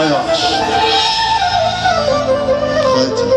يا وحش اخواتي.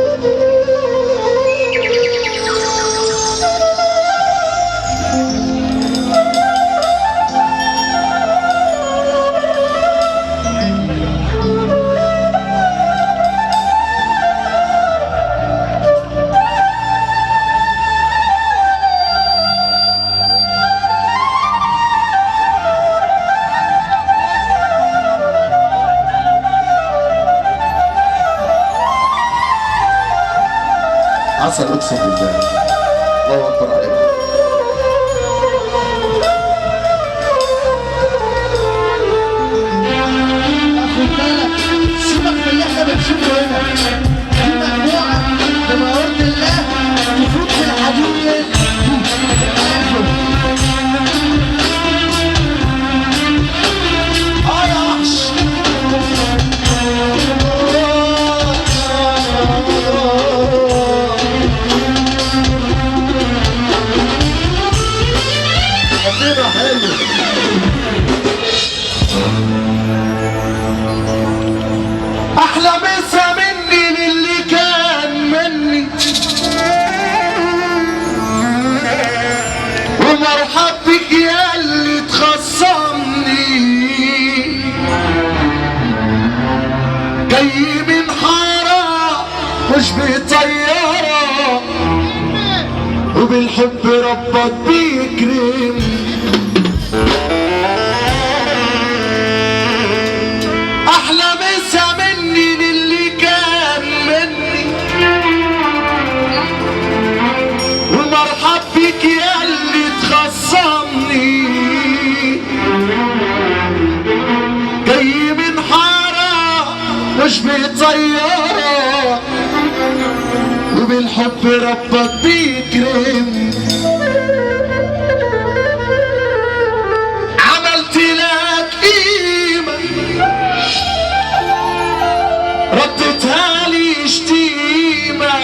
عسل اقسم بالله. الله اكبر عليك. خد بالك، سيبك من اللي احنا بنشوفه هنا. دي مجموعه بموارد الله تفوت في الحديد. يا وحش. حلو. احلى مسا مني للي كان مني، ومرحب بك يا اللي تخصمني. جاي من حارة مش بطيارة، وبالحب ربك بيكرمني. احلى مسا مني للي كان مني، ومرحب بك يا اللي تخصمني. جاي من حارة مش بطيارة، وبالحب ربك بيكرمني. عملت لك قيمة ردتها لي شتيمة،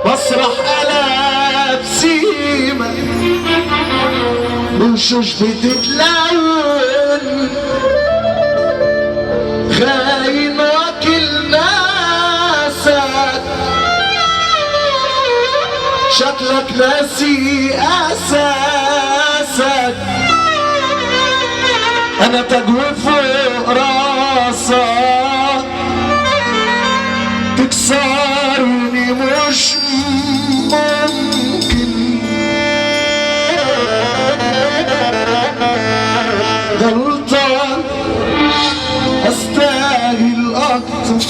مسرح قلب سيمة، وشوش بتتلون. خاين واكل ناسك، شكلك ناسي اساسك. انا تجوي فوق راسك، تكسرني مش ممكن. غلطان استاهل اكتر،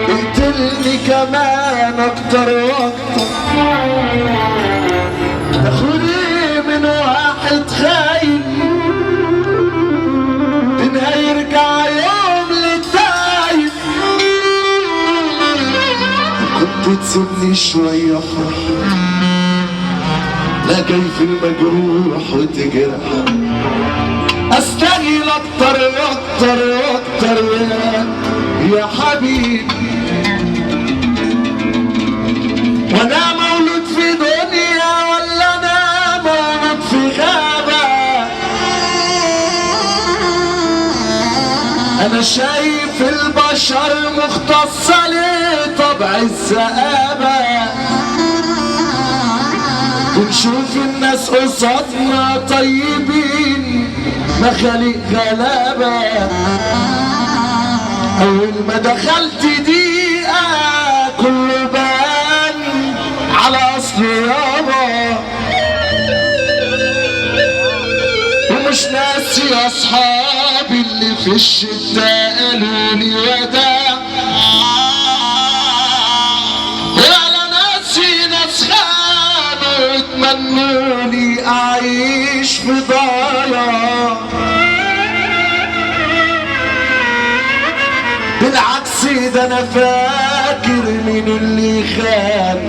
اقتلني كمان اكتر واكتر. تاخدي من واحد خاين، دينها يرجع يوم للتايب. كنت تسيبني شوية حر، لا جاي في المجروح وتجرح. استاهل اكتر واكتر واكتر يا حبيبي. وانا مولود في دنيا ولا انا مولود في غابة؟ انا شايف البشر مختصة لطبع الذئابة. بنشوف الناس قصادنا طيبين، مخاليق غلابة. اول ما دخلت دقيقة كله بان على اصل يابا. ومش ناسي اصحابي اللي في الشدة قالولي وداع، ولا ناسي ناس خانوا اتمنولي اعيش في ضياع. بالعكس ده انا فاكر مين اللي خان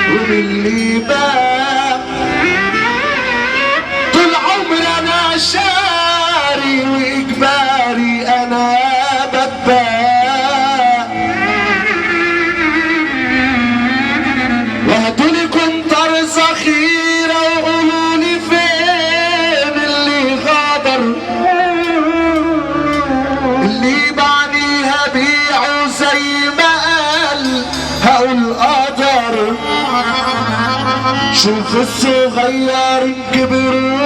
ومين اللي باع. طول عمري انا شاري واجباري انا بتباع. وهاتولي كنتر ذخيرة وقولولي فين اللي غادر. شوف الصغير كبر